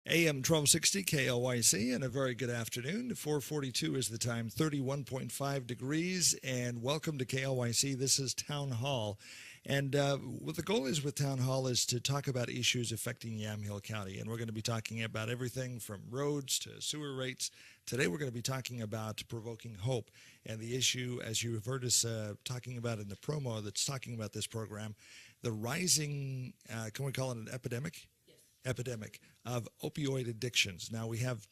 AM 1260 KLYC, and a very good afternoon. 4:42 is the time, 31.5 degrees, and welcome to KLYC. This is Town Hall. And what the goal is with Town Hall is to talk about issues affecting Yamhill County. And we're going to be talking about everything from roads to sewer rates. Today we're going to be talking about Provoking Hope and the issue, as you have heard us talking about in the promo that's talking about this program, the rising, can we call it an epidemic? Epidemic of opioid addictions. Now we have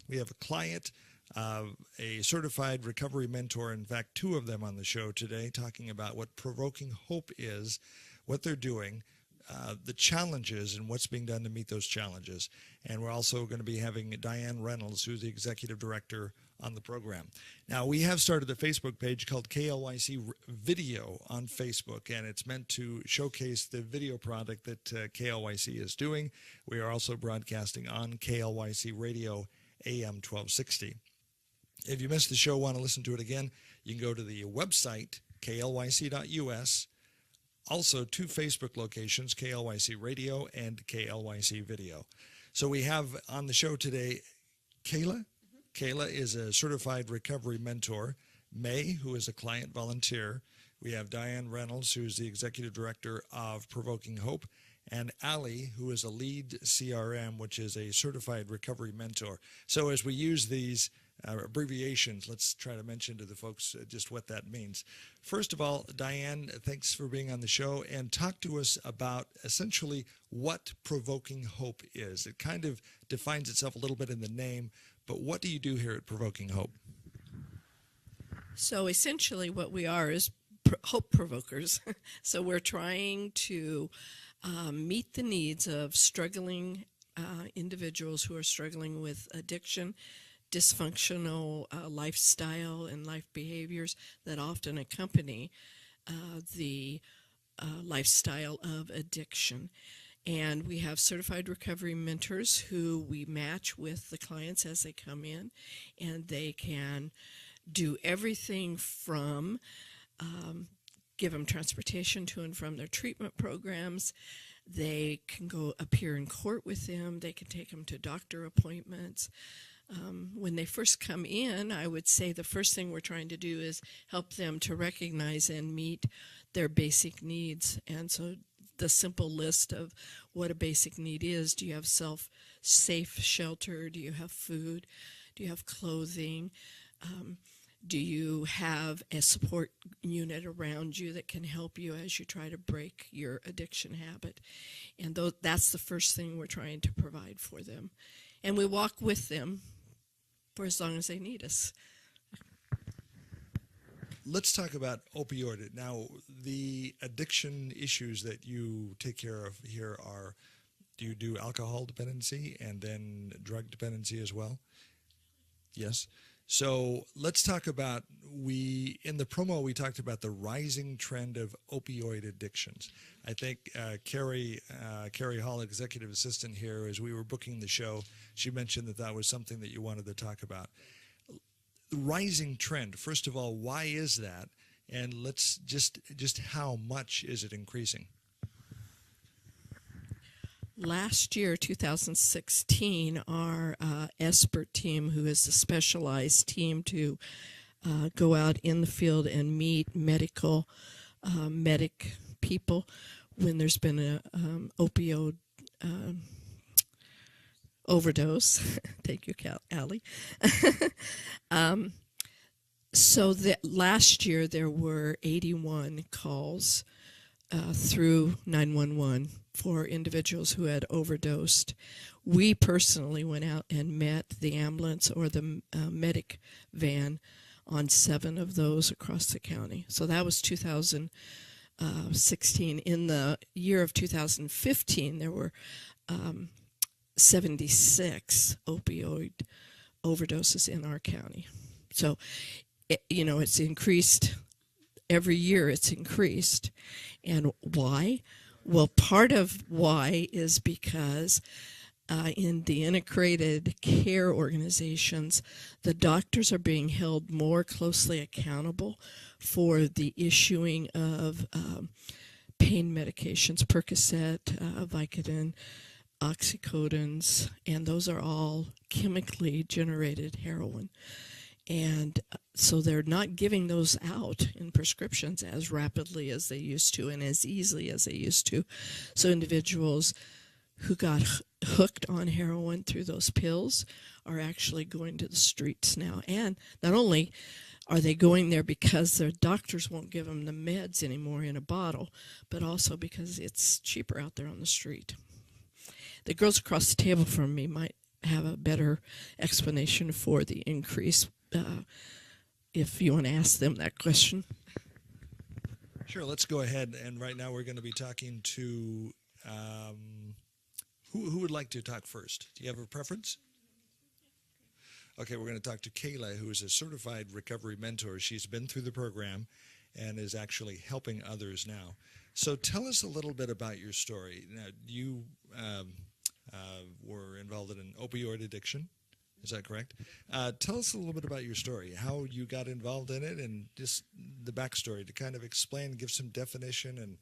we have a client, a certified recovery mentor, in fact, two of them on the show today, talking about what Provoking Hope is, what they're doing, the challenges and what's being done to meet those challenges. And we're also going to be having Diane Reynolds, who's the executive director on the program. Now, we have started a Facebook page called KLYC Video on Facebook, and it's meant to showcase the video product that KLYC is doing. We are also broadcasting on KLYC Radio AM 1260. If you missed the show, want to listen to it again, you can go to the website, klYC.us. Also, two Facebook locations, KLYC Radio and KLYC Video. So we have on the show today Kayla. Kayla is a certified recovery mentor. May, who is a client volunteer. We have Diane Reynolds, who is the executive director of Provoking Hope, and Ali, who is a lead CRM, which is a certified recovery mentor. So as we use these abbreviations, let's try to mention to the folks just what that means. First of all, Diane, thanks for being on the show, and talk to us about essentially what Provoking Hope is. It kind of defines itself a little bit in the name, but what do you do here at Provoking Hope? So essentially what we are is hope provokers. So we're trying to meet the needs of struggling individuals who are struggling with addiction, dysfunctional lifestyle and life behaviors that often accompany the lifestyle of addiction. And we have certified recovery mentors who we match with the clients as they come in, and they can do everything from give them transportation to and from their treatment programs. They can go appear in court with them. They can take them to doctor appointments. When they first come in, I would say the first thing we're trying to do is help them to recognize and meet their basic needs. And so the simple list of what a basic need is: do you have safe shelter? Do you have food? Do you have clothing? Do you have a support unit around you that can help you as you try to break your addiction habit? And that's the first thing we're trying to provide for them. And we walk with them for as long as they need us. Let's talk about opioid. Now, the addiction issues that you take care of here are, do you do alcohol dependency and then drug dependency as well? Yes. So let's talk about, in the promo we talked about the rising trend of opioid addictions. I think Carrie Hall, executive assistant here, as we were booking the show, she mentioned that was something that you wanted to talk about. The rising trend, first of all, why is that? And let's just how much is it increasing? Last year, 2016, our ESPERT team, who is a specialized team to go out in the field and meet medic people when there's been an opioid overdose. Thank you, Allie. So last year there were 81 calls through 911 for individuals who had overdosed. We personally went out and met the ambulance or the medic van on 7 of those across the county. So that was 2016. In the year of 2015, there were 76 opioid overdoses in our county. So, it's increased every year. It's increased. And why? Well, part of why is because in the integrated care organizations, the doctors are being held more closely accountable for the issuing of pain medications, Percocet, Vicodin, oxycodons, and those are all chemically generated heroin. And so they're not giving those out in prescriptions as rapidly as they used to and as easily as they used to. So individuals who got hooked on heroin through those pills are actually going to the streets now. And not only are they going there because their doctors won't give them the meds anymore in a bottle, but also because it's cheaper out there on the street. The girls across the table from me might have a better explanation for the increase, if you want to ask them that question. Sure, let's go ahead. And right now we're going to be talking to, who would like to talk first? Do you have a preference? Okay, we're going to talk to Kayla, who is a certified recovery mentor. She's been through the program and is actually helping others now. So tell us a little bit about your story. Now, you were involved in an opioid addiction. Is that correct? Tell us a little bit about your story, how you got involved in it, and just the backstory to kind of explain, give some definition, and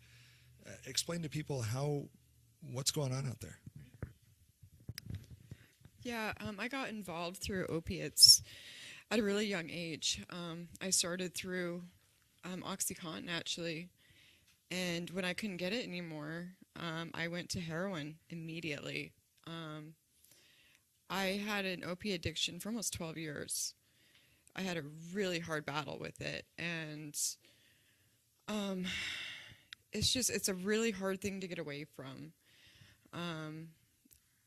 explain to people what's going on out there. Yeah, I got involved through opiates at a really young age. I started through OxyContin, actually, and when I couldn't get it anymore, I went to heroin immediately. I had an opiate addiction for almost 12 years. I had a really hard battle with it, and it's a really hard thing to get away from.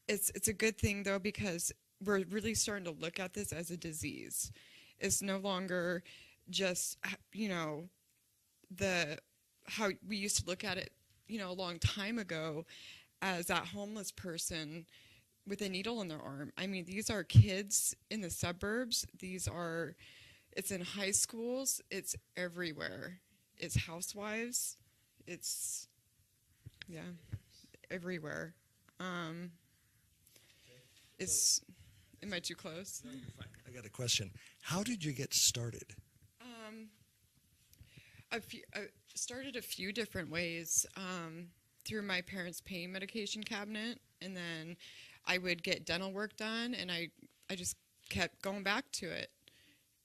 It's a good thing, though, because we're really starting to look at this as a disease. It's no longer just, how we used to look at it, a long time ago as that homeless person with a needle in their arm. I mean, these are kids in the suburbs. It's in high schools. It's everywhere. It's housewives. It's, everywhere. Am I too close? No, you're fine. I got a question. How did you get started? I started a few different ways, through my parents' pain medication cabinet, and then I would get dental work done, and I just kept going back to it.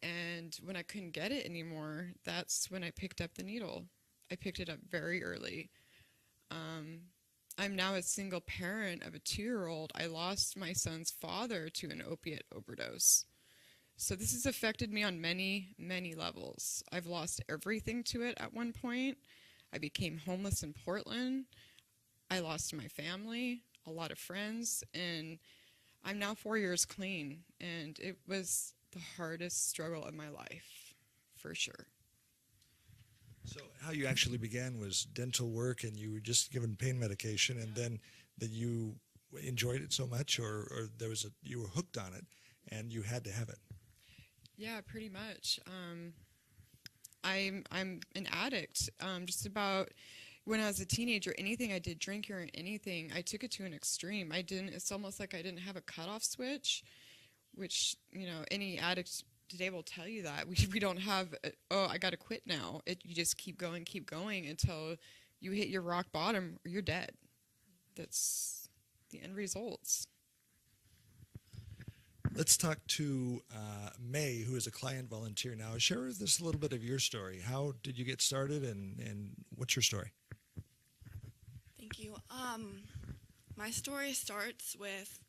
And when I couldn't get it anymore, that's when I picked up the needle. I picked it up very early. I'm now a single parent of a 2-year-old. I lost my son's father to an opiate overdose. So this has affected me on many, many levels. I've lost everything to it at one point. I became homeless in Portland. I lost my family, a lot of friends, and I'm now 4 years clean. And it was the hardest struggle of my life, for sure. So how you actually began was dental work, and you were just given pain medication, and then that you enjoyed it so much, or you were hooked on it, and you had to have it. Yeah, pretty much. I'm an addict. Just about when I was a teenager, anything I did, drinking or anything, I took it to an extreme. It's almost like I didn't have a cutoff switch, which, any addict today will tell you that. We don't have, I got to quit now. You just keep going until you hit your rock bottom or you're dead. That's the end results. Let's talk to May, who is a client volunteer now. Share with us a little bit of your story. How did you get started, and what's your story? Thank you. My story starts with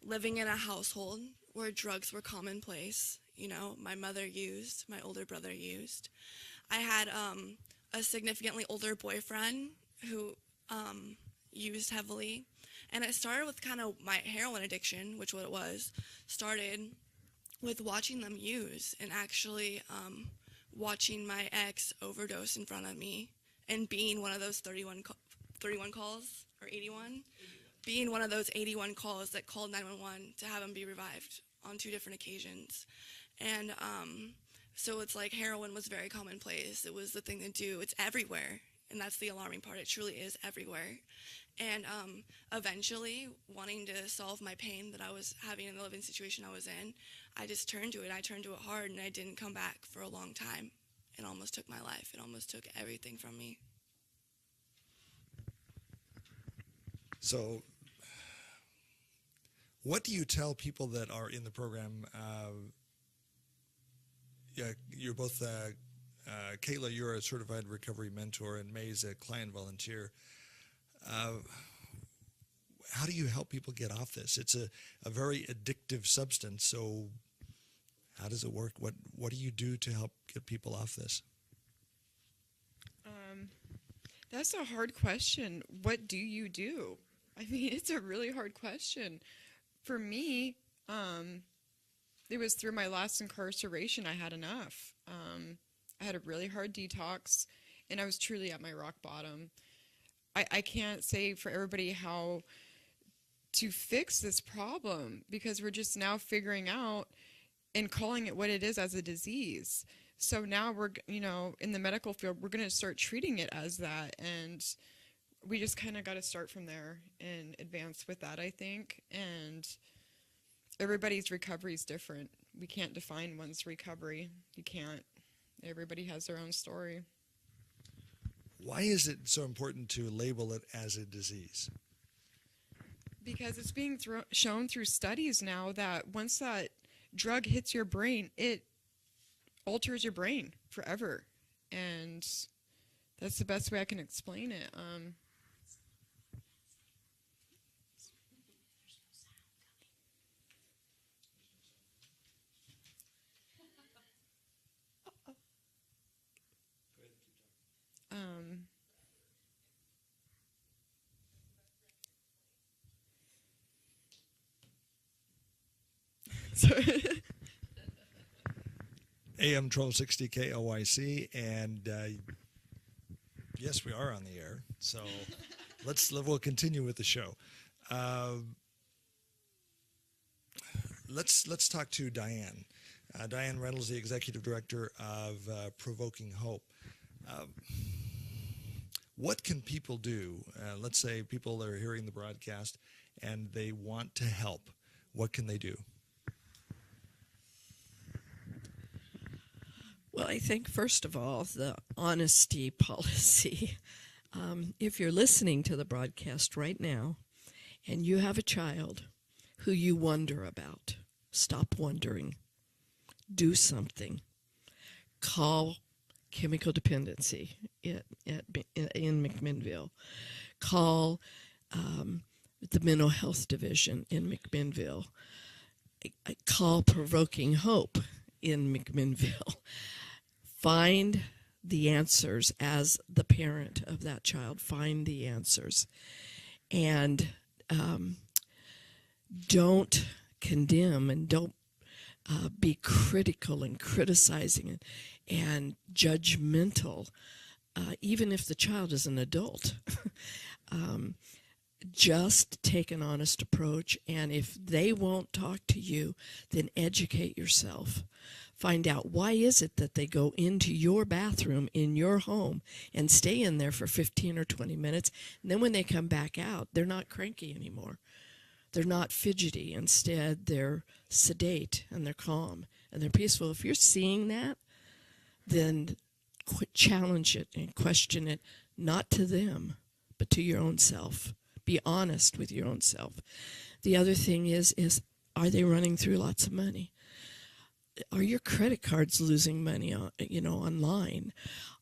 living in a household where drugs were commonplace. My mother used, my older brother used. I had a significantly older boyfriend who used heavily. And it started with kind of my heroin addiction, which what it was, started with watching them use and actually watching my ex overdose in front of me and being one of those 31 calls, or 81? Being one of those 81 calls that called 911 to have him be revived on 2 different occasions. And so it's like heroin was very commonplace. It was the thing to do. It's everywhere. And that's the alarming part. It truly is everywhere. And eventually, wanting to solve my pain that I was having in the living situation I was in, I just turned to it. I turned to it hard, and I didn't come back for a long time. It almost took my life. It almost took everything from me. So What do you tell people that are in the program? You're both, Kayla, you're a certified recovery mentor, and May's a client volunteer. How do you help people get off this? It's a very addictive substance, so how does it work? What do you do to help get people off this? That's a hard question. What do you do? I mean, it's a really hard question. For me, it was through my last incarceration I had enough. I had a really hard detox, and I was truly at my rock bottom. I can't say for everybody how to fix this problem, because we're just now figuring out and calling it what it is as a disease. So now we're, in the medical field, we're going to start treating it as that, and we just kind of got to start from there and advance with that, I think. And everybody's recovery is different. We can't define one's recovery. You can't. Everybody has their own story. Why is it so important to label it as a disease? Because it's being shown through studies now that once that drug hits your brain, it alters your brain forever. And that's the best way I can explain it. AM 1260 KLYC, and yes, we are on the air. So we'll continue with the show. Let's talk to Diane. Diane Reynolds, the executive director of Provoking Hope. What can people do? Let's say people are hearing the broadcast and they want to help. What can they do? Well, I think, first of all, the honesty policy. If you're listening to the broadcast right now and you have a child who you wonder about, stop wondering. Do something. Call chemical dependency in McMinnville. Call the mental health division in McMinnville. Call Provoking Hope in McMinnville. Find the answers as the parent of that child. Find the answers. And don't condemn and don't be critical and criticizing and judgmental, even if the child is an adult. Just take an honest approach, and if they won't talk to you, then educate yourself. Find out, why is it that they go into your bathroom in your home and stay in there for 15 or 20 minutes, and then when they come back out, they're not cranky anymore. They're not fidgety. Instead, they're sedate, and they're calm, and they're peaceful. If you're seeing that, then challenge it and question it, not to them, but to your own self. Be honest with your own self. The other thing is are they running through lots of money? Are your credit cards losing money online?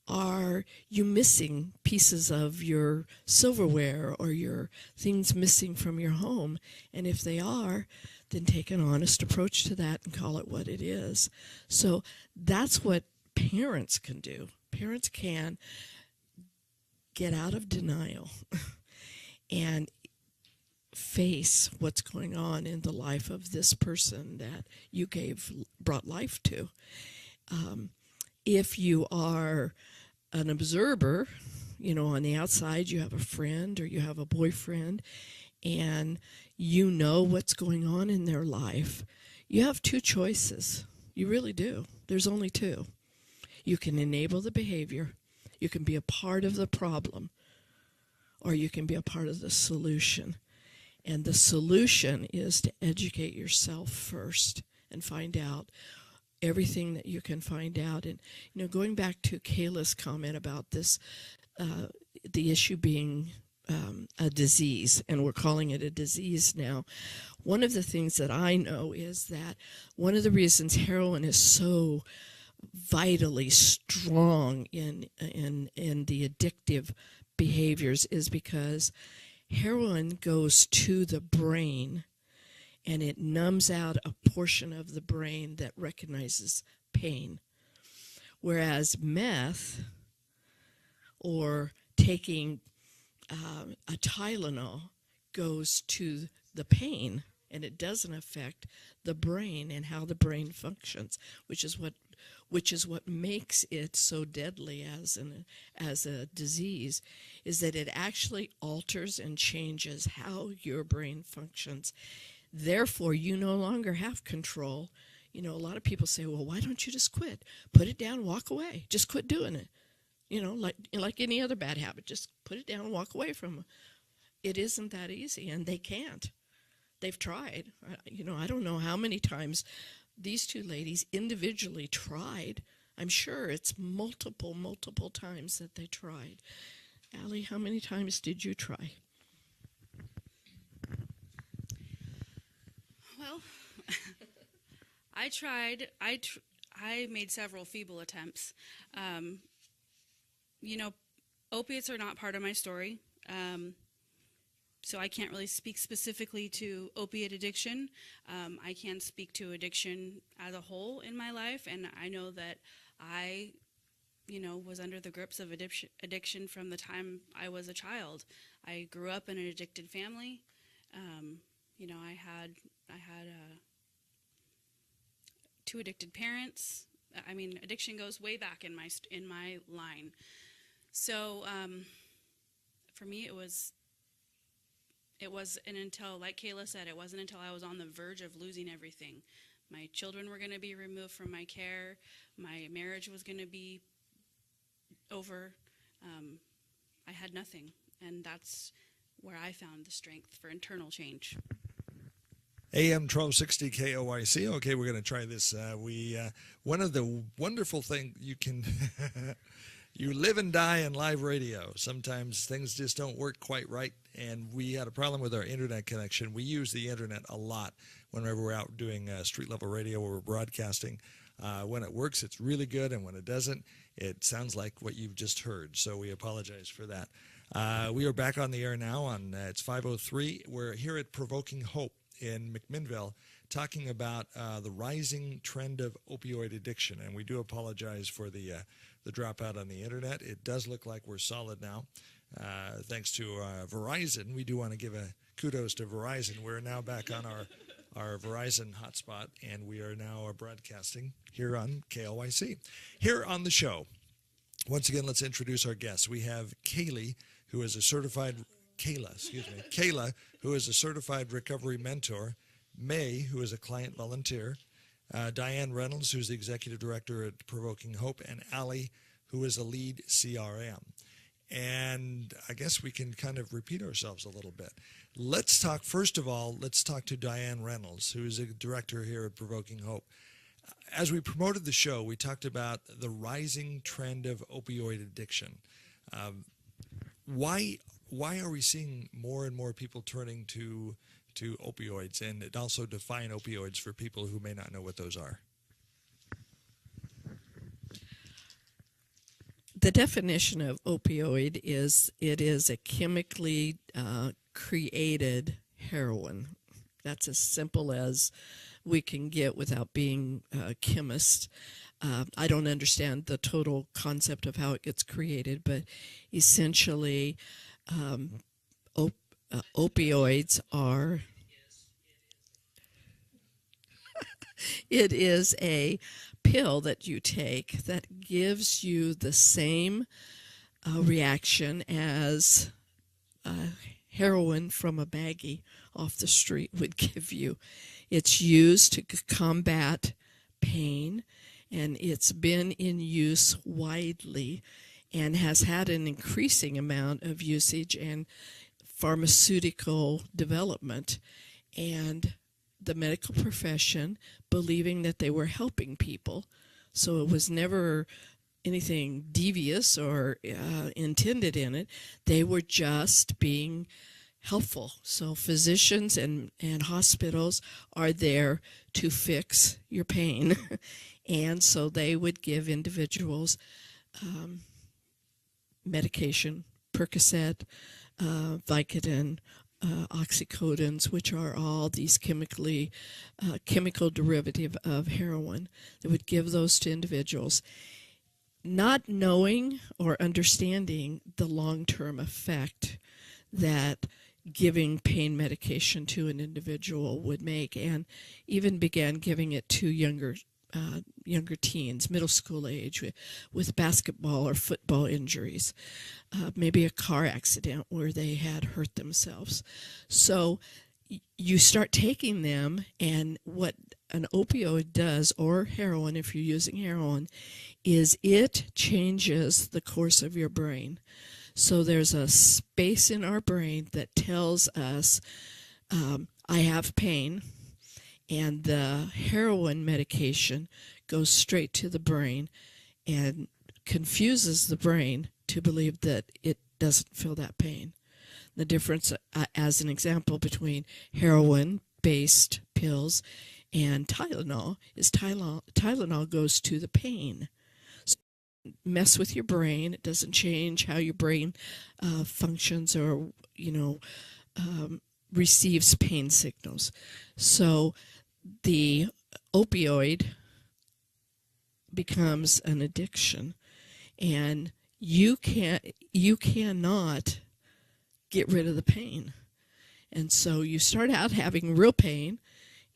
Are you missing pieces of your silverware or your things missing from your home? And if they are, then take an honest approach to that and call it what it is. So that's what parents can do. Parents can get out of denial and face what's going on in the life of this person that you brought life to. If you are an observer, on the outside, you have a friend or you have a boyfriend, and you know what's going on in their life, you have two choices. You really do. There's only two. You can enable the behavior, you can be a part of the problem, or you can be a part of the solution. And the solution is to educate yourself first and find out everything that you can find out. And, going back to Kayla's comment about this, the issue being a disease, and we're calling it a disease now. One of the things that I know is that one of the reasons heroin is so vitally strong in the addictive behaviors is because heroin goes to the brain and it numbs out a portion of the brain that recognizes pain. Whereas meth or taking a Tylenol goes to the pain, and it doesn't affect the brain and how the brain functions, which is what makes it so deadly as a disease, is that it actually alters and changes how your brain functions. Therefore, you no longer have control. You know, a lot of people say, well, why don't you just quit? Put it down, walk away. Just quit doing it. You know, like any other bad habit, just put it down and walk away from it. It isn't that easy, and they can't. They've tried. You know, I don't know how many times these two ladies individually tried. I'm sure it's multiple times that they tried. Allie, how many times did you try? Well, I tried. I made several feeble attempts. You know, opiates are not part of my story, so I can't really speak specifically to opiate addiction. I can speak to addiction as a whole in my life, and I know that I, you know, was under the grips of addiction from the time I was a child. I grew up in an addicted family. You know, I had two addicted parents. I mean, addiction goes way back in my line. So for me, it wasn't until, like Kayla said, it wasn't until I was on the verge of losing everything. My children were going to be removed from my care. My marriage was going to be over. I had nothing, and that's where I found the strength for internal change. AM 1260 KOIC. Okay, we're going to try this. One of the wonderful things you can you live and die in live radio. Sometimes things just don't work quite right, and we had a problem with our internet connection. We use the internet a lot whenever we're out doing street-level radio or we're broadcasting. When it works, it's really good, and when it doesn't, it sounds like what you've just heard, so we apologize for that. We are back on the air now. It's 5:03. We're here at Provoking Hope in McMinnville, talking about the rising trend of opioid addiction, and we do apologize for the dropout on the internet. It does look like we're solid now, thanks to Verizon. We do want to give a kudos to Verizon. We're now back on our Verizon hotspot, and we are now broadcasting here on KLYC. Here on the show, once again, let's introduce our guests. We have Kayla, who is a certified recovery mentor, May, who is a client volunteer, Diane Reynolds, who's the executive director at Provoking Hope, and Allie, who is a lead CRM. And I guess we can kind of repeat ourselves a little bit. Let's talk to Diane Reynolds, who is a director here at Provoking Hope. As we promoted the show, we talked about the rising trend of opioid addiction. Why are we seeing more and more people turning to opioids, and also define opioids for people who may not know what those are? The definition of opioid is it is a chemically created heroin. That's as simple as we can get without being a chemist. I don't understand the total concept of how it gets created, but essentially opioids are it is a pill that you take that gives you the same reaction as heroin from a baggie off the street would give you. It's used to combat pain, and it's been in use widely and has had an increasing amount of usage and pharmaceutical development, and the medical profession believing that they were helping people. So it was never anything devious or intended in it. They were just being helpful. So physicians and hospitals are there to fix your pain. And so they would give individuals medication, Percocet, Vicodin, oxycodons, which are all these chemical derivative of heroin. They would give those to individuals, not knowing or understanding the long-term effect that giving pain medication to an individual would make, and even began giving it to younger teens, middle school age, with basketball or football injuries, maybe a car accident where they had hurt themselves. So you start taking them, and what an opioid does, or heroin if you're using heroin, is it changes the course of your brain. So there's a space in our brain that tells us, I have pain, and the heroin medication goes straight to the brain and confuses the brain to believe that it doesn't feel that pain. The difference, as an example, between heroin-based pills and Tylenol is Tylenol goes to the pain. So mess with your brain. It doesn't change how your brain functions or, receives pain signals. So the opioid becomes an addiction, and you cannot get rid of the pain. And so you start out having real pain,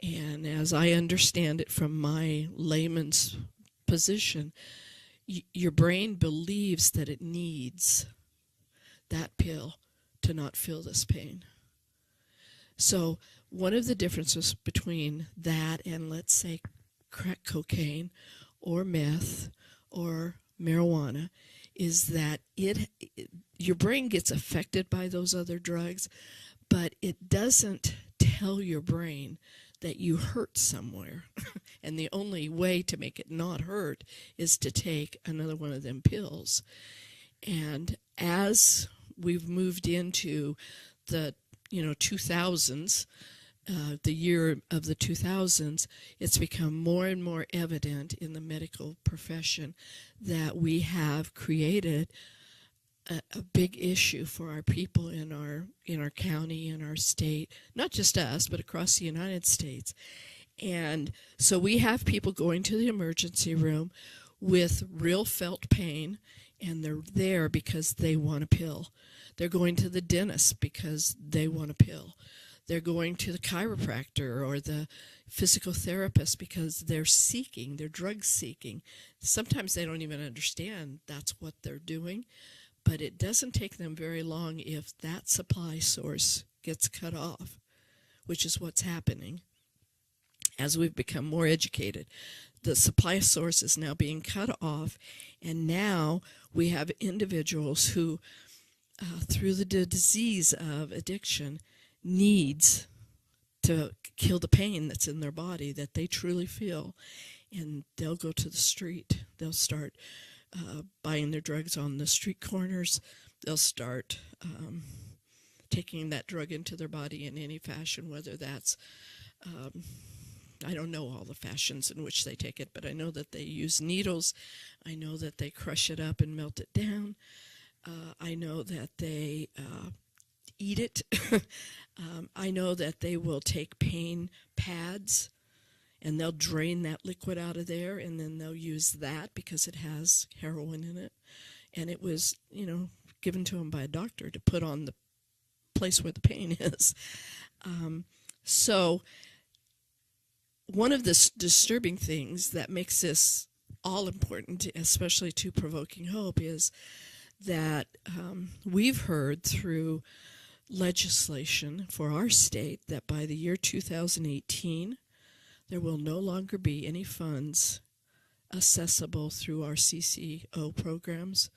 and as I understand it from my layman's position, your brain believes that it needs that pill to not feel this pain. So one of the differences between that and, let's say, crack cocaine or meth or marijuana is that your brain gets affected by those other drugs, but it doesn't tell your brain that you hurt somewhere. And the only way to make it not hurt is to take another one of them pills. And as we've moved into the 2000s, the year of the 2000s, it's become more and more evident in the medical profession that we have created a big issue for our people in our county, in our state, not just us, but across the United States. And so we have people going to the emergency room with real felt pain, and they're there because they want a pill. They're going to the dentist because they want a pill. They're going to the chiropractor or the physical therapist because they're drug seeking. Sometimes they don't even understand that's what they're doing, but it doesn't take them very long if that supply source gets cut off, which is what's happening as we've become more educated. The supply source is now being cut off, and now we have individuals who, through the disease of addiction, needs to kill the pain that's in their body that they truly feel, and they'll go to the street. They'll start buying their drugs on the street corners. They'll start taking that drug into their body in any fashion, whether that's I don't know all the fashions in which they take it, but I know that they use needles. I know that they crush it up and melt it down. I know that they eat it. I know that they will take pain pads and they'll drain that liquid out of there, and then they'll use that because it has heroin in it. And it was, given to them by a doctor to put on the place where the pain is. So one of the disturbing things that makes this all important, especially to Provoking Hope, is that we've heard through legislation for our state that by the year 2018, there will no longer be any funds accessible through our CCO programs.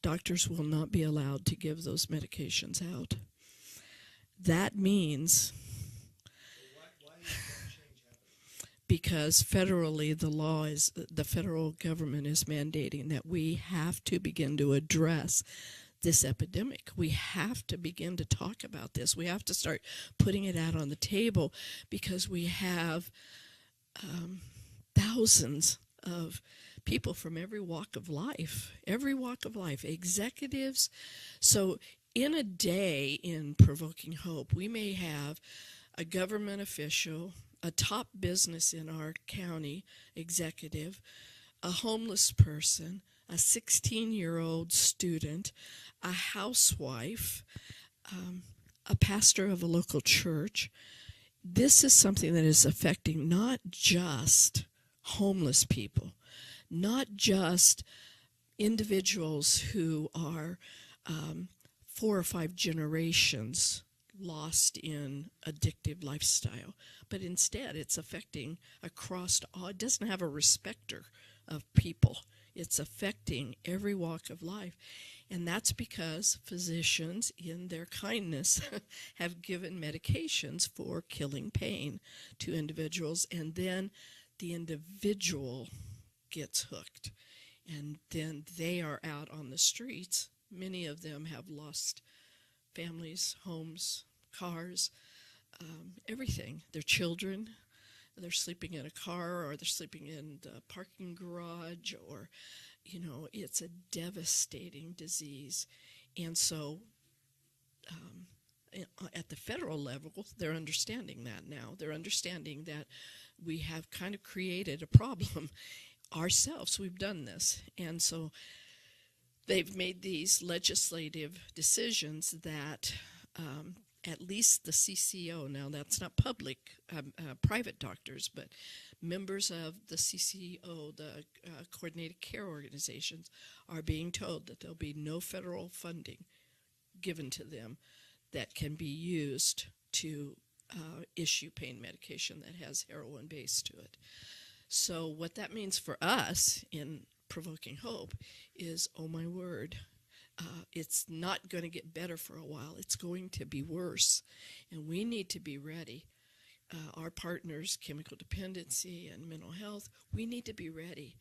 Doctors will not be allowed to give those medications out. That means because federally the federal government is mandating that we have to begin to address this epidemic. We have to begin to talk about this. We have to start putting it out on the table, because we have thousands of people from every walk of life, executives. So in a day in Provoking Hope, we may have a government official, a top business in our county executive, a homeless person, a 16-year-old student, a housewife, a pastor of a local church. This is something that is affecting not just homeless people, not just individuals who are 4 or 5 generations lost in addictive lifestyle, but instead it's affecting across all. It doesn't have a respecter of people. It's affecting every walk of life. And that's because physicians, in their kindness, have given medications for killing pain to individuals, and then the individual gets hooked. And then they are out on the streets. Many of them have lost families, homes, cars, everything. Their children, they're sleeping in a car, or they're sleeping in the parking garage, or, it's a devastating disease. And so at the federal level, they're understanding that now. They're understanding that we have kind of created a problem ourselves. We've done this. And so they've made these legislative decisions that at least the CCO, now that's not private doctors, but members of the CCO, the Coordinated Care Organizations, are being told that there'll be no federal funding given to them that can be used to issue pain medication that has heroin base to it. So what that means for us in Provoking Hope is, oh my word, it's not going to get better for a while. It's going to be worse, and we need to be ready. Our partners, chemical dependency and mental health, we need to be ready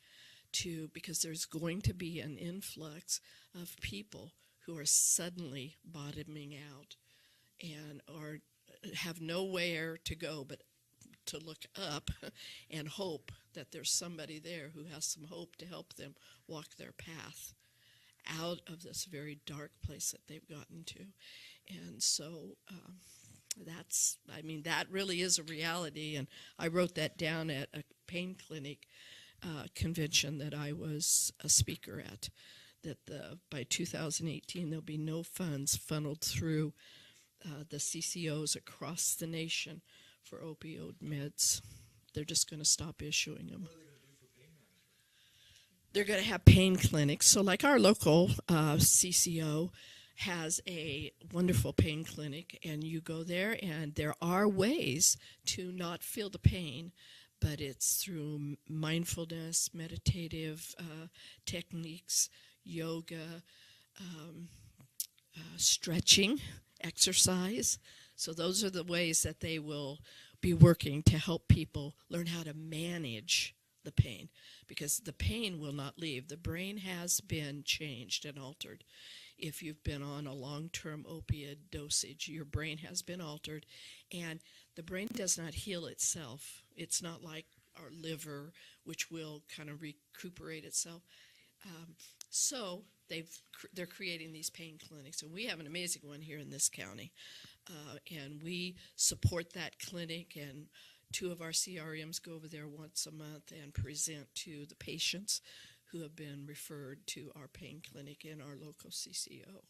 because there's going to be an influx of people who are suddenly bottoming out and have nowhere to go but to look up and hope that there's somebody there who has some hope to help them walk their path out of this very dark place that they've gotten to. And so that really is a reality. And I wrote that down at a pain clinic convention that I was a speaker at, that by 2018 there'll be no funds funneled through the CCOs across the nation for opioid meds. They're just going to stop issuing them. They're going to have pain clinics. So like our local CCO has a wonderful pain clinic, and you go there, and there are ways to not feel the pain, but it's through mindfulness, meditative techniques, yoga, stretching, exercise. So those are the ways that they will be working to help people learn how to manage the pain, because the pain will not leave. The brain has been changed and altered. If you've been on a long-term opiate dosage, your brain has been altered, and the brain does not heal itself. It's not like our liver, which will kind of recuperate itself. So they're creating these pain clinics, and we have an amazing one here in this county, and we support that clinic, and 2 of our CRMs go over there once a month and present to the patients who have been referred to our pain clinic in our local CCO.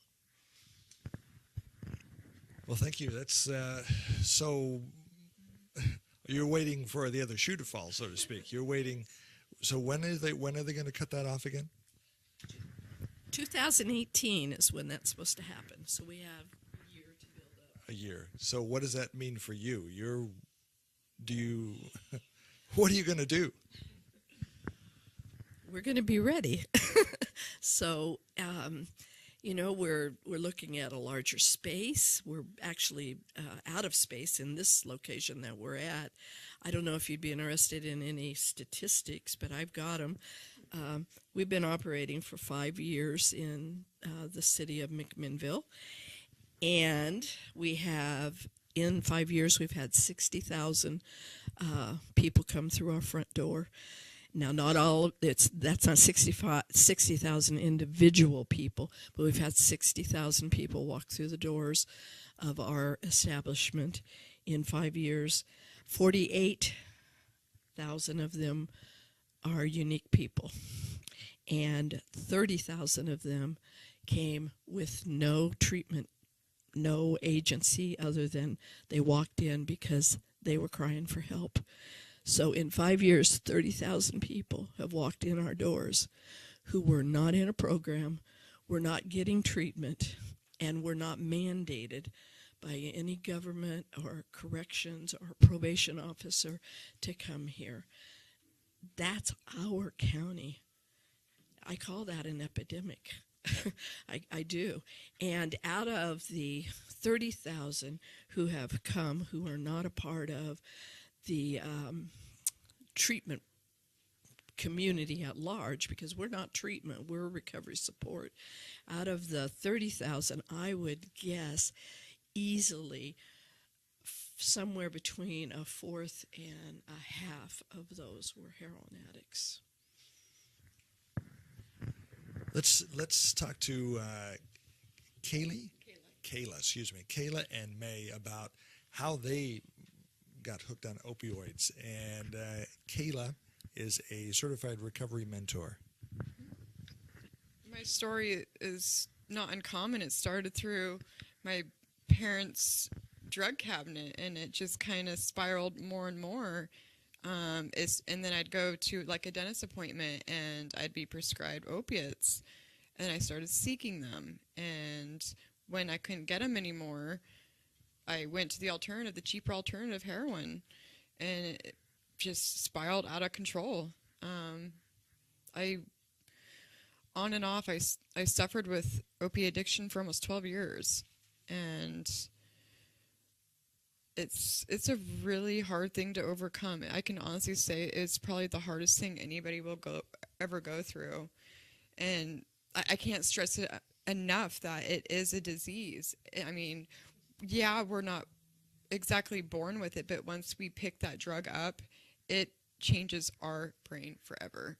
Well, thank you. That's so you're waiting for the other shoe to fall, so to speak. You're waiting. So when are they going to cut that off again? 2018 is when that's supposed to happen. So we have a year to build up. A year. So what does that mean for you? What are you going to do? We're going to be ready. So, we're looking at a larger space. We're actually out of space in this location that we're at. I don't know if you'd be interested in any statistics, but I've got them. We've been operating for 5 years in the city of McMinnville, and we have, in 5 years, we've had 60,000 people come through our front door. Now, not all, that's not 60,000 individual people, but we've had 60,000 people walk through the doors of our establishment in 5 years. 48,000 of them are unique people, and 30,000 of them came with no treatment, no agency other than they walked in because they were crying for help. So in 5 years, 30,000 people have walked in our doors who were not in a program, were not getting treatment, and were not mandated by any government or corrections or probation officer to come here. That's our county. I call that an epidemic. I do. And out of the 30,000 who have come, who are not a part of the treatment community at large, because we're not treatment, we're recovery support. Out of the 30,000, I would guess easily somewhere between a fourth and a half of those were heroin addicts. Let's talk to Kayla and May about how they got hooked on opioids. And Kayla is a certified recovery mentor. My story is not uncommon. It started through my parents' drug cabinet, and it just kind of spiraled more and more. And then I'd go to like a dentist appointment, and I'd be prescribed opiates, and I started seeking them. And when I couldn't get them anymore, I went to the cheaper alternative, heroin, and it just spiraled out of control. On and off, I suffered with opiate addiction for almost 12 years, and it's a really hard thing to overcome. I can honestly say it's probably the hardest thing anybody will ever go through, and I can't stress it enough that it is a disease. I mean, yeah, we're not exactly born with it, but once we pick that drug up, it changes our brain forever.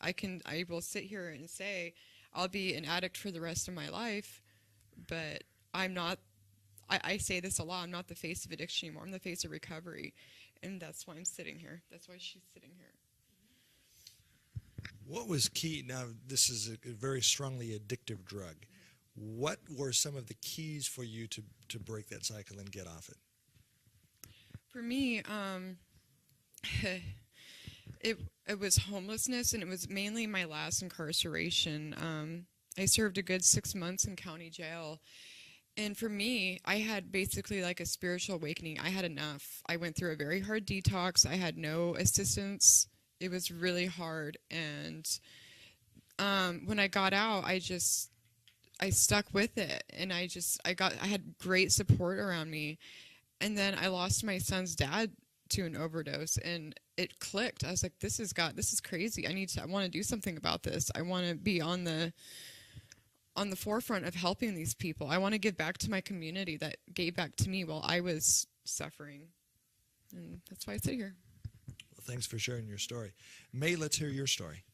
I will sit here and say I'll be an addict for the rest of my life, but I'm not. I say this a lot. I'm not the face of addiction anymore. I'm the face of recovery, and that's why I'm sitting here. That's why she's sitting here. What was key? Now, this is a very strongly addictive drug. What were some of the keys for you to break that cycle and get off it? For me, it was homelessness, and it was mainly my last incarceration. I served a good 6 months in county jail. And for me, I had basically like a spiritual awakening. I had enough. I went through a very hard detox. I had no assistance. It was really hard. And when I got out, I stuck with it. And I had great support around me. And then I lost my son's dad to an overdose, and it clicked. I was like, this is crazy. I want to do something about this. I want to be on the forefront of helping these people. I want to give back to my community that gave back to me while I was suffering. And that's why I sit here. Well, thanks for sharing your story. May, let's hear your story.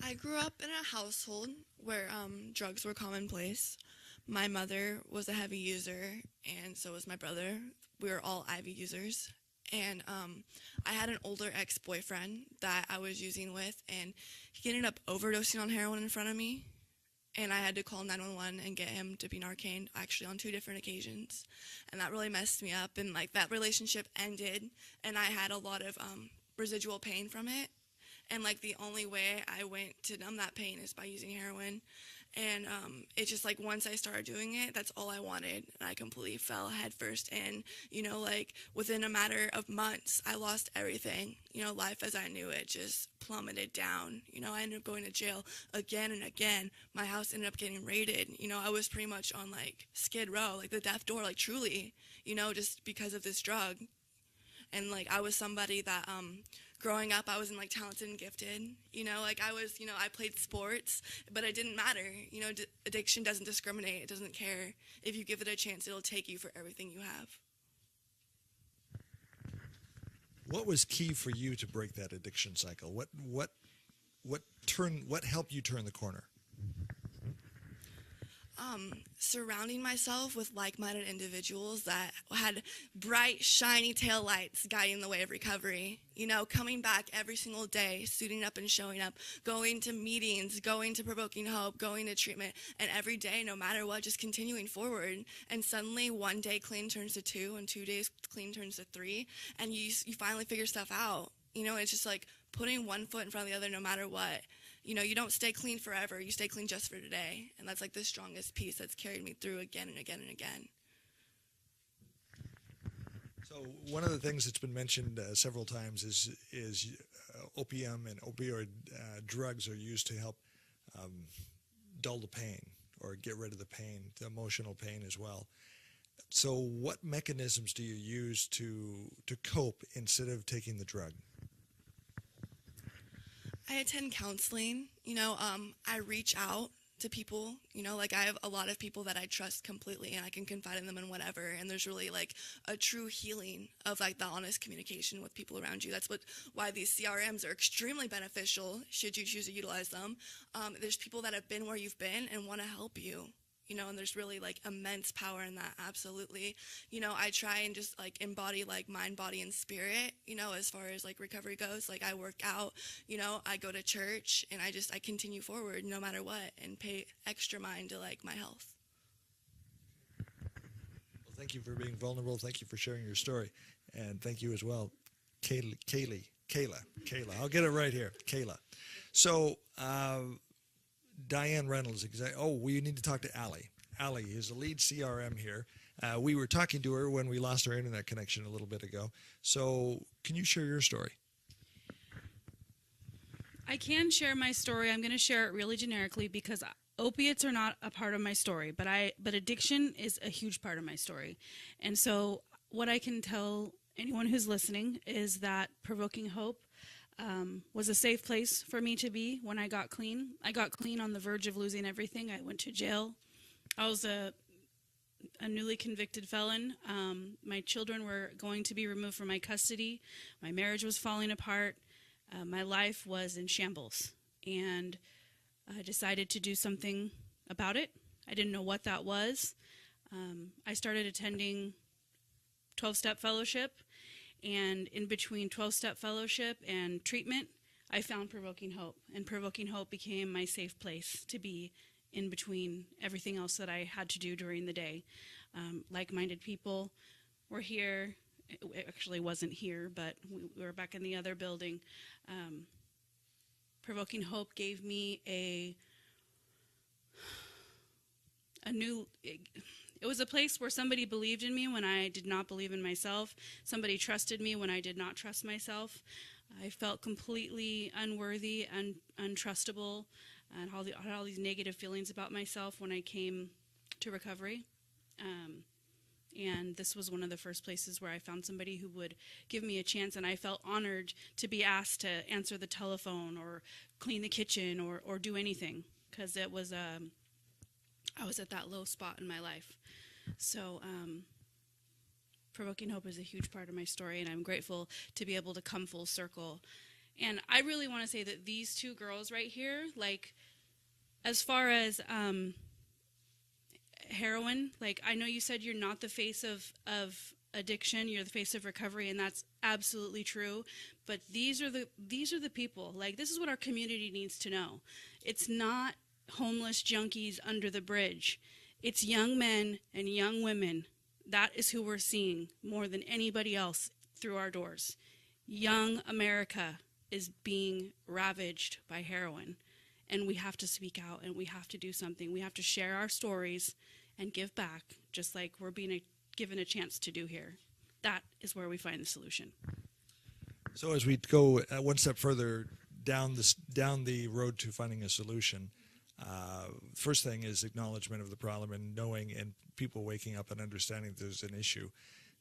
I grew up in a household where drugs were commonplace. My mother was a heavy user, and so was my brother. We were all IV users. And I had an older ex-boyfriend that I was using with, and he ended up overdosing on heroin in front of me. And I had to call 911 and get him to be Narcaned, actually on 2 different occasions. And that really messed me up. And like that relationship ended, and I had a lot of residual pain from it. And like the only way I went to numb that pain is by using heroin. And it's just like once I started doing it, that's all I wanted. And I completely fell headfirst in, like within a matter of months, I lost everything. Life as I knew it just plummeted down. I ended up going to jail again and again. My house ended up getting raided. I was pretty much on like Skid Row, like the death door, like truly. just because of this drug. And like I was somebody that growing up I wasn't like talented and gifted, I was, I played sports, but it didn't matter. Addiction doesn't discriminate. It doesn't care. If you give it a chance, it'll take you for everything you have. What was key for you to break that addiction cycle? What helped you turn the corner? Surrounding myself with like-minded individuals that had bright, shiny taillights guiding the way of recovery. Coming back every single day, suiting up and showing up, going to meetings, going to Provoking Hope, going to treatment, and every day, no matter what, just continuing forward. And suddenly, one day clean turns to 2, and 2 days clean turns to 3, and you finally figure stuff out. It's just like putting one foot in front of the other no matter what. You don't stay clean forever. You stay clean just for today. And that's like the strongest piece that's carried me through again and again and again. So one of the things that's been mentioned several times is opium and opioid drugs are used to help dull the pain or get rid of the pain, the emotional pain as well. So what mechanisms do you use to cope instead of taking the drug? I attend counseling. I reach out to people. I have a lot of people that I trust completely, and I can confide in them and whatever. And there's really like a true healing of like the honest communication with people around you. That's why these CRMs are extremely beneficial should you choose to utilize them. There's people that have been where you've been and want to help you. And there's really like immense power in that. Absolutely. I try and just like embody like mind, body, and spirit, as far as like recovery goes. Like I work out, I go to church, and I continue forward no matter what and pay extra mind to like my health. Well, thank you for being vulnerable. Thank you for sharing your story. And thank you as well, Kayla. I'll get it right here. Kayla. So, Diane Reynolds, we need to talk to Allie. Allie is the lead CRM here. We were talking to her when we lost our internet connection a little bit ago. So can you share your story? I can share my story. I'm going to share it really generically because opiates are not a part of my story, but addiction is a huge part of my story. And so what I can tell anyone who's listening is that Provoking Hope was a safe place for me to be when I got clean. I got clean on the verge of losing everything. I went to jail. I was a newly convicted felon. My children were going to be removed from my custody. My marriage was falling apart. My life was in shambles. And I decided to do something about it. I didn't know what that was. I started attending 12-step fellowship. And in between 12-step fellowship and treatment, I found Provoking Hope. And Provoking Hope became my safe place to be in between everything else that I had to do during the day. Like-minded people were here. It actually wasn't here, but we were back in the other building. Provoking Hope gave me a new... It was a place where somebody believed in me when I did not believe in myself. Somebody trusted me when I did not trust myself. I felt completely unworthy and untrustable and had all these negative feelings about myself when I came to recovery. And this was one of the first places where I found somebody who would give me a chance, and I felt honored to be asked to answer the telephone or clean the kitchen or do anything, because it was I was at that low spot in my life. So Provoking Hope is a huge part of my story, and I'm grateful to be able to come full circle. And I really want to say that these two girls right here, like, as far as heroin, like, I know you said you're not the face of addiction, you're the face of recovery, and that's absolutely true. But these are the people. Like, this is what our community needs to know. It's not homeless junkies under the bridge. It's young men and young women. That is who we're seeing more than anybody else through our doors. Young America is being ravaged by heroin, and we have to speak out, and we have to do something. We have to share our stories and give back, just like we're being given a chance to do here. That is where we find the solution. So as we go one step further down the road to finding a solution, First thing is acknowledgement of the problem and knowing, and people waking up and understanding there's an issue.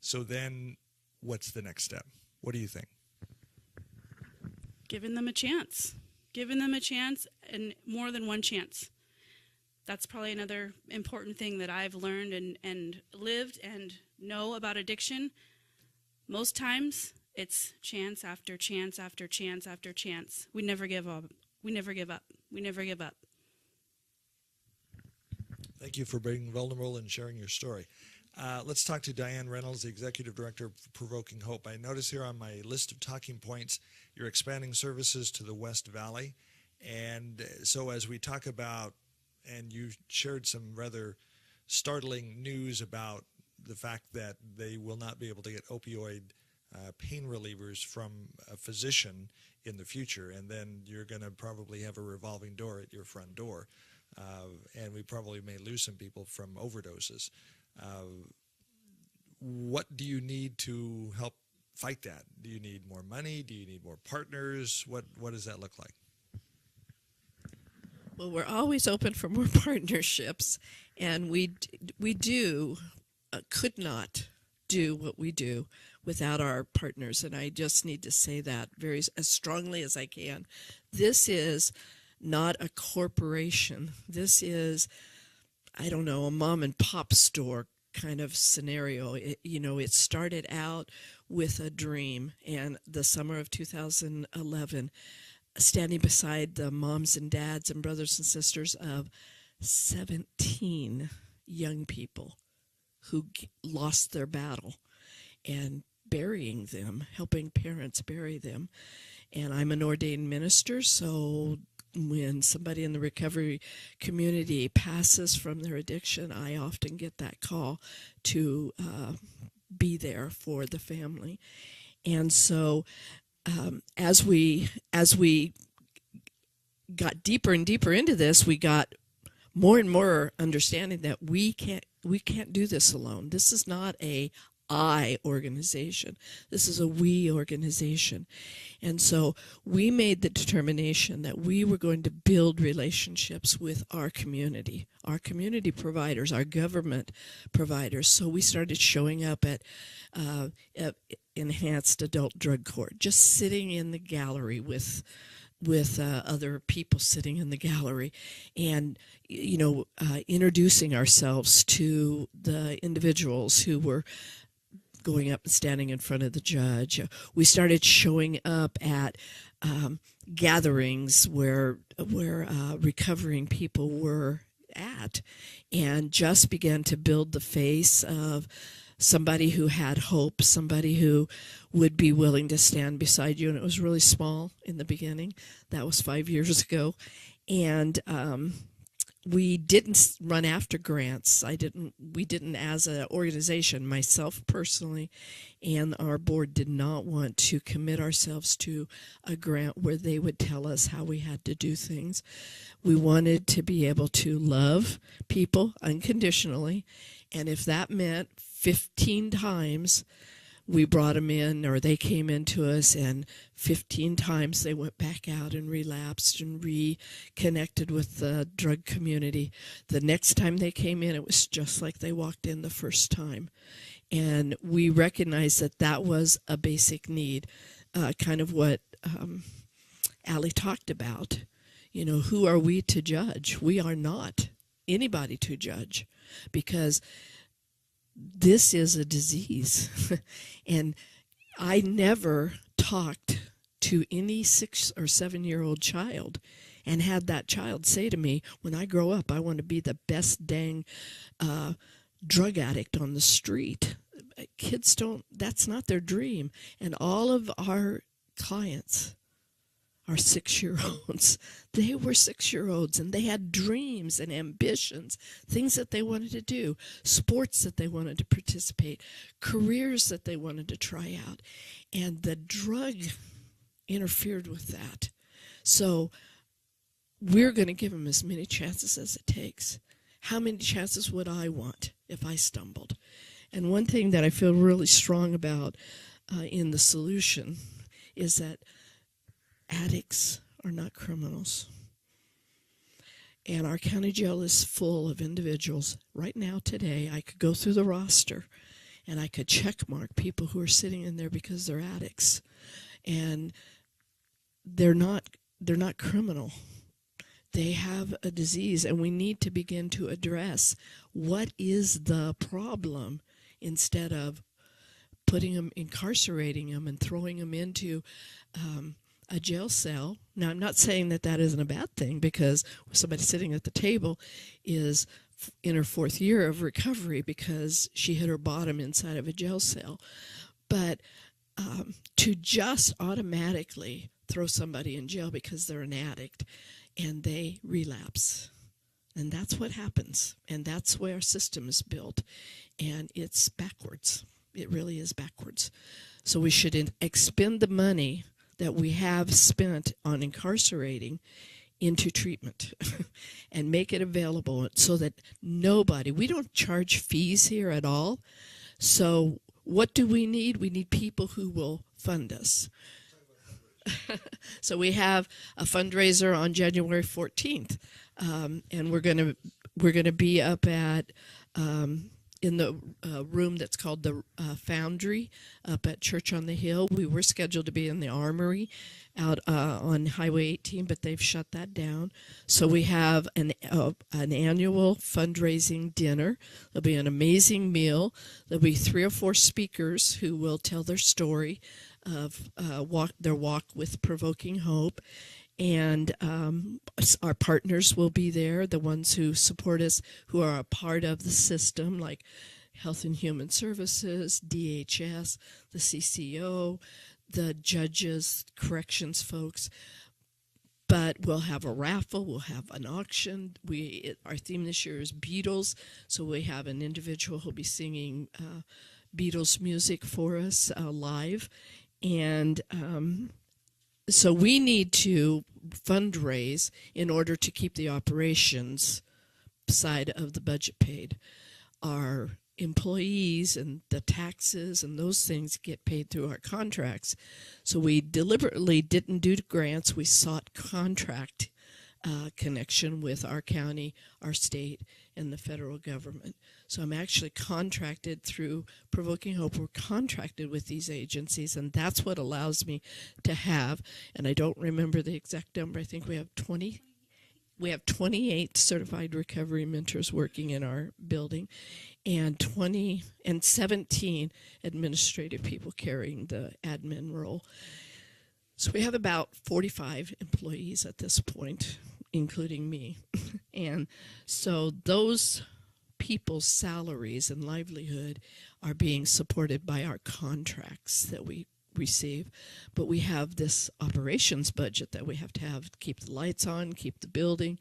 So then what's the next step? What do you think? Giving them a chance. Giving them a chance, and more than one chance. That's probably another important thing that I've learned and lived and know about addiction. Most times, it's chance after chance after chance after chance. We never give up. We never give up. We never give up. Thank you for being vulnerable and sharing your story. Let's talk to Diane Reynolds, the Executive Director of Provoking Hope. I notice here on my list of talking points, you're expanding services to the West Valley. And so as we talk about, and you shared some rather startling news about the fact that they will not be able to get opioid pain relievers from a physician in the future, and then you're going to probably have a revolving door at your front door. And we probably may lose some people from overdoses. What do you need to help fight that? Do you need more money? Do you need more partners? What does that look like? Well, we're always open for more partnerships, and we could not do what we do without our partners, and I just need to say that very as strongly as I can. This is not a corporation. This is, I don't know, a mom and pop store kind of scenario. It started out with a dream, and the summer of 2011, standing beside the moms and dads and brothers and sisters of 17 young people who lost their battle, and burying them, helping parents bury them. And I'm an ordained minister, so when somebody in the recovery community passes from their addiction, I often get that call to be there for the family. And so as we got deeper and deeper into this, we got more and more understanding that we can't do this alone. This is not a I organization. This is a we organization. And so we made the determination that we were going to build relationships with our community providers, our government providers. So we started showing up at enhanced adult drug court, just sitting in the gallery with other people sitting in the gallery, and introducing ourselves to the individuals who were going up and standing in front of the judge. We started showing up at gatherings where recovering people were at, and just began to build the face of somebody who had hope, somebody who would be willing to stand beside you. And it was really small in the beginning. That was 5 years ago. And we didn't run after grants. We didn't as an organization, myself personally, and our board did not want to commit ourselves to a grant where they would tell us how we had to do things. We wanted to be able to love people unconditionally, and if that meant 15 times we brought them in, or they came into us, and 15 times they went back out and relapsed and reconnected with the drug community. The next time they came in, it was just like they walked in the first time. And we recognized that that was a basic need, kind of what Allie talked about. Who are we to judge? We are not anybody to judge, because this is a disease. And I never talked to any 6 or 7 year old child and had that child say to me, when I grow up, I want to be the best dang drug addict on the street. Kids that's not their dream. And all of our clients are 6-year-olds. They were 6-year-olds, and they had dreams and ambitions, things that they wanted to do, sports that they wanted to participate, careers that they wanted to try out. And the drug interfered with that. So we're going to give them as many chances as it takes. How many chances would I want if I stumbled? And one thing that I feel really strong about in the solution is that addicts are not criminals. And our county jail is full of individuals. Right now, today, I could go through the roster and I could check mark people who are sitting in there because they're addicts. And they're not criminal. They have a disease, and we need to begin to address what is the problem instead of putting them, incarcerating them, and throwing them into a jail cell. Now, I'm not saying that that isn't a bad thing, because somebody sitting at the table is in her 4th year of recovery because she hit her bottom inside of a jail cell. But to just automatically throw somebody in jail because they're an addict and they relapse, and that's what happens, and that's where our system is built, and it's backwards. It really is backwards. So we should expend the money that we have spent on incarcerating into treatment and make it available so that nobody, we don't charge fees here at all. So what do we need? We need people who will fund us. So we have a fundraiser on January 14th, and we're gonna be up at in the room that's called the Foundry up at Church on the Hill. We were scheduled to be in the Armory out on Highway 18, but they've shut that down. So we have an annual fundraising dinner. There'll be an amazing meal. There'll be 3 or 4 speakers who will tell their story of their walk with Provoking Hope. And our partners will be there, the ones who support us, who are a part of the system, like Health and Human Services, DHS, the CCO, the judges, corrections folks. But we'll have a raffle, we'll have an auction. Our theme this year is Beatles, so we have an individual who'll be singing Beatles music for us live. And so we need to fundraise in order to keep the operations side of the budget paid. Our employees and the taxes and those things get paid through our contracts. So we deliberately didn't do grants. We sought contract connection with our county, our state, and the federal government. So I'm actually contracted through Provoking Hope. We're contracted with these agencies, and that's what allows me to have, and I don't remember the exact number, I think we have 28 certified recovery mentors working in our building, and 17 administrative people carrying the admin role. So we have about 45 employees at this point, including me. And so those people's salaries and livelihood are being supported by our contracts that we receive. But we have this operations budget that we have to keep the lights on, keep the building.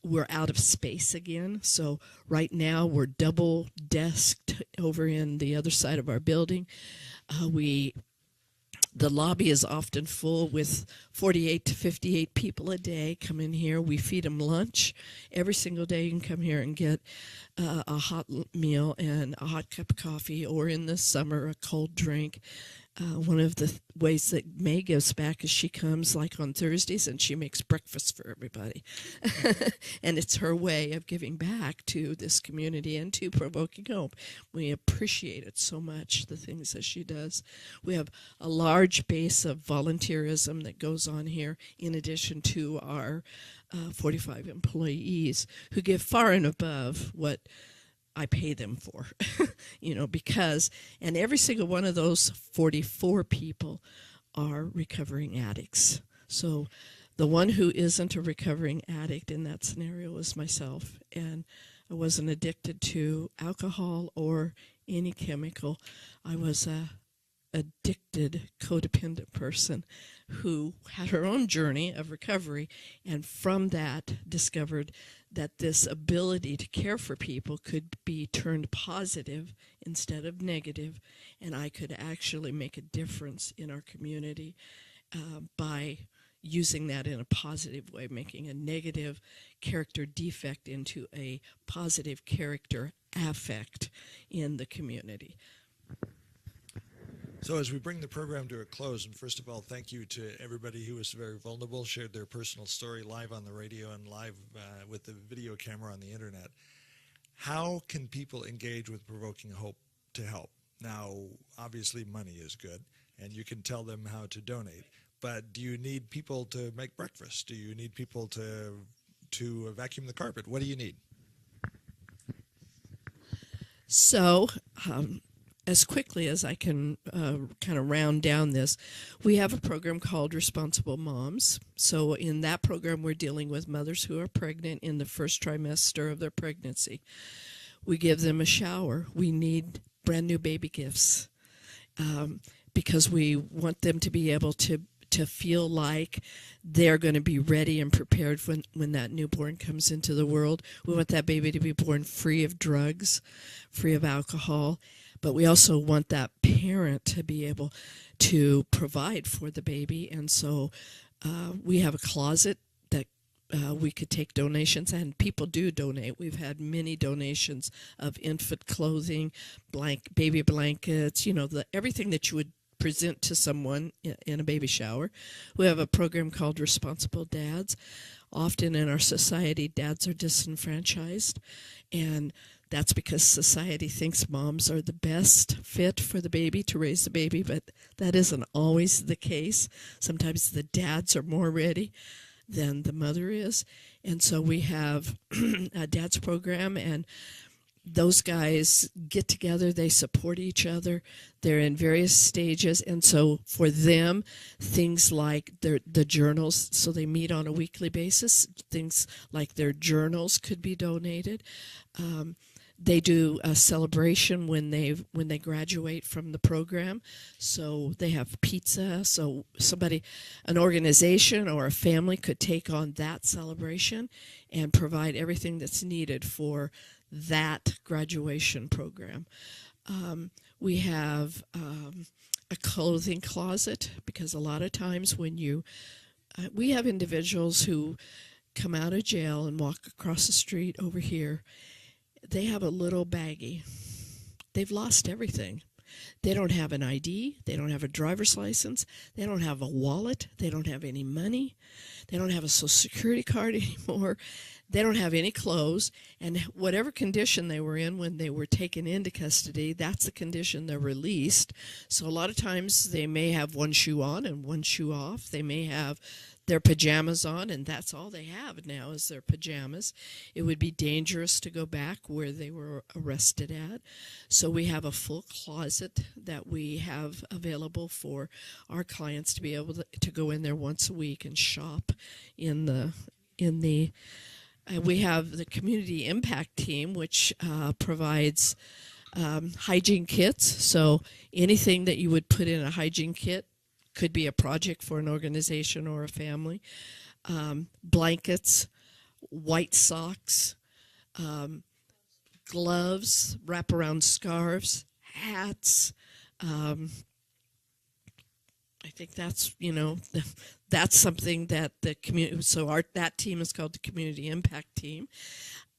We're out of space again. So right now we're double desked over in the other side of our building. The lobby is often full with 48 to 58 people a day come in here. We feed them lunch. Every single day you can come here and get a hot meal and a hot cup of coffee, or in the summer, a cold drink. One of the ways that May gives back is she comes like on Thursdays and she makes breakfast for everybody. And it's her way of giving back to this community and to Provoking Hope. We appreciate it so much, the things that she does. We have a large base of volunteerism that goes on here, in addition to our 45 employees who give far and above what I pay them for, because, and every single one of those 44 people are recovering addicts. So the one who isn't a recovering addict in that scenario is myself, and I wasn't addicted to alcohol or any chemical. I was a addicted, codependent person who had her own journey of recovery, and from that discovered that this ability to care for people could be turned positive instead of negative, and I could actually make a difference in our community by using that in a positive way, making a negative character defect into a positive character affect in the community. So as we bring the program to a close, and first of all, thank you to everybody who was very vulnerable, shared their personal story live on the radio and live with the video camera on the internet. How can people engage with Provoking Hope to help? Now, obviously money is good, and you can tell them how to donate. But do you need people to make breakfast? Do you need people to vacuum the carpet? What do you need? So, as quickly as I can kind of round down this, we have a program called Responsible Moms. So in that program, we're dealing with mothers who are pregnant in the first trimester of their pregnancy. We give them a shower. We need brand new baby gifts because we want them to be able to feel like they're going to be ready and prepared when that newborn comes into the world. We want that baby to be born free of drugs, free of alcohol, but we also want that parent to be able to provide for the baby. And so we have a closet that we could take donations, and people do donate. We've had many donations of infant clothing, baby blankets, everything that you would present to someone in a baby shower. We have a program called Responsible Dads. Often in our society, dads are disenfranchised, and that's because society thinks moms are the best fit for the baby to raise the baby, but that isn't always the case. Sometimes the dads are more ready than the mother is. And so we have a dad's program, and those guys get together, they support each other, they're in various stages, and so for them, things like the journals, so they meet on a weekly basis, things like their journals could be donated. They do a celebration when they graduate from the program, so they have pizza, so an organization or a family could take on that celebration and provide everything that's needed for that graduation program. We have a clothing closet, because a lot of times when we have individuals who come out of jail and walk across the street over here. They have a little baggie. They've lost everything. They don't have an ID. They don't have a driver's license. They don't have a wallet. They don't have any money. They don't have a Social Security card anymore. They don't have any clothes. And whatever condition they were in when they were taken into custody, that's the condition they're released. So a lot of times they may have one shoe on and one shoe off. They may have their pajamas on, and that's all they have now is their pajamas. It would be dangerous to go back where they were arrested at. So we have a full closet that we have available for our clients to be able to go in there once a week and shop in the we have the community impact team, which provides hygiene kits. So anything that you would put in a hygiene kit could be a project for an organization or a family. Blankets, white socks, gloves, wraparound scarves, hats. I think that's, that's something that the community, so that team is called the Community Impact Team.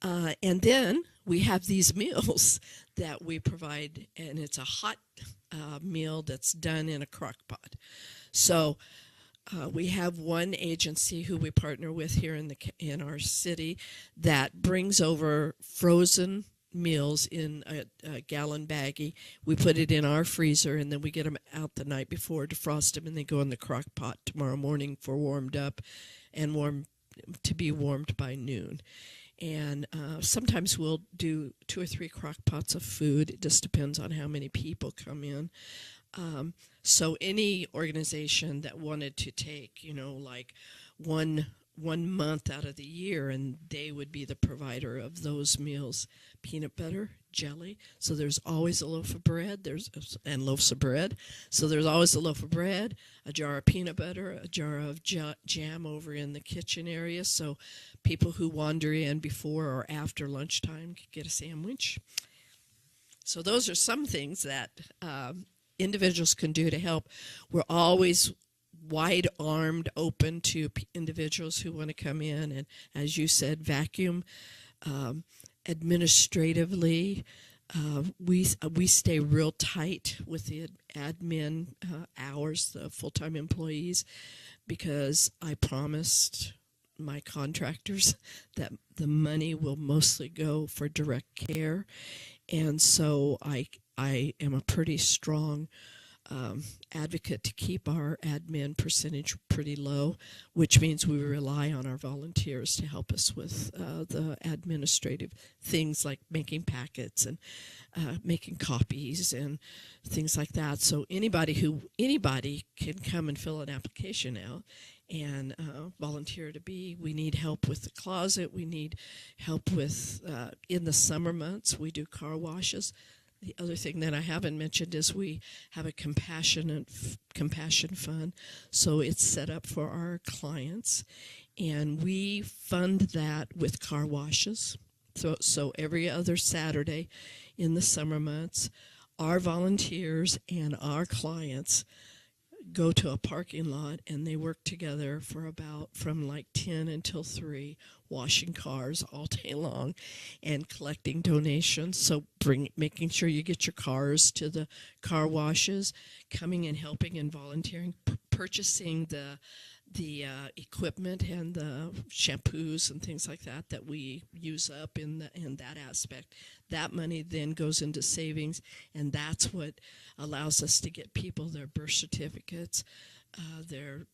And then we have these meals that we provide, and it's a hot meal that's done in a crock pot. So we have one agency who we partner with here in our city that brings over frozen meals in a gallon baggie. We put it in our freezer, and then we get them out the night before, defrost them, and they go in the crock pot tomorrow morning for warmed up and to be warmed by noon. And sometimes we'll do 2 or 3 crock pots of food. It just depends on how many people come in. So any organization that wanted to take, like one month out of the year, and they would be the provider of those meals, peanut butter, jelly. So there's always a loaf of bread, and loaves of bread. So there's always a loaf of bread, a jar of peanut butter, a jar of jam over in the kitchen area. So people who wander in before or after lunchtime can get a sandwich. So those are some things that individuals can do to help. We're always wide-armed, open to individuals who want to come in and, as you said, vacuum administratively. we stay real tight with the admin hours, the full-time employees, because I promised my contractors that the money will mostly go for direct care, and so I am a pretty strong advocate to keep our admin percentage pretty low, which means we rely on our volunteers to help us with the administrative things like making packets and making copies and things like that. So anybody can come and fill an application out and volunteer to be. We need help with the closet. We need help with in the summer months. We do car washes. The other thing that I haven't mentioned is we have a compassion fund, so it's set up for our clients, and we fund that with car washes. So every other Saturday in the summer months, our volunteers and our clients go to a parking lot and they work together for from like 10 until 3, washing cars all day long and collecting donations. So making sure you get your cars to the car washes, coming and helping and volunteering, purchasing the equipment and the shampoos and things like that we use up in that aspect. That money then goes into savings, and that's what allows us to get people their birth certificates, their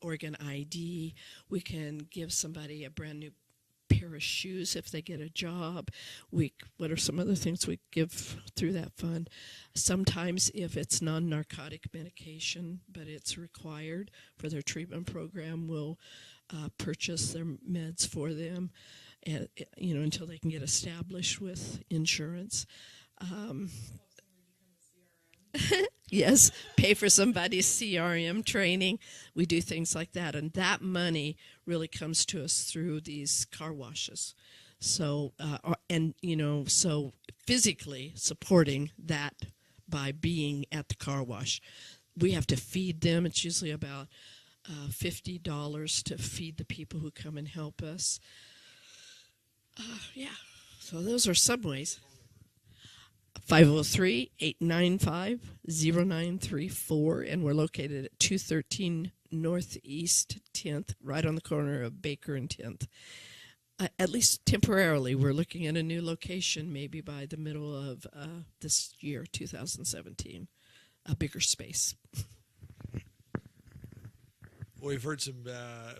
organ ID. We can give somebody a brand new pair of shoes if they get a job. What are some other things we give through that fund? Sometimes if it's non-narcotic medication, but it's required for their treatment program, we'll purchase their meds for them, and until they can get established with insurance. Yes, pay for somebody's CRM training. We do things like that, and that money really comes to us through these car washes. So, so physically supporting that by being at the car wash. We have to feed them. It's usually about $50 to feed the people who come and help us. So those are some ways. 503-895-0934, and we're located at 213 Northeast 10th, right on the corner of Baker and 10th. At least temporarily, we're looking at a new location maybe by the middle of this year, 2017, a bigger space. Well, we've heard some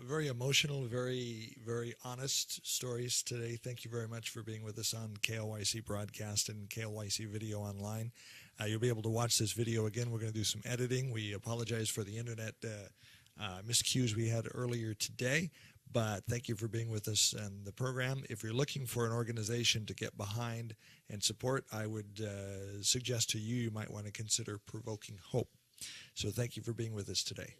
very emotional, very, very honest stories today. Thank you very much for being with us on KLYC Broadcast and KLYC Video Online. You'll be able to watch this video again. We're going to do some editing. We apologize for the internet miscues we had earlier today, but thank you for being with us on the program. If you're looking for an organization to get behind and support, I would suggest to you might want to consider Provoking Hope. So thank you for being with us today.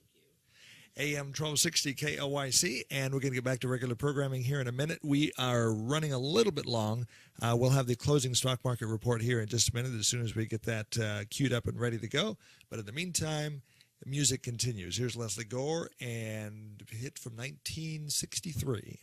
AM 1260 KLYC, and we're going to get back to regular programming here in a minute. We are running a little bit long. We'll have the closing stock market report here in just a minute as soon as we get that queued up and ready to go. But in the meantime, the music continues. Here's Leslie Gore and a hit from 1963.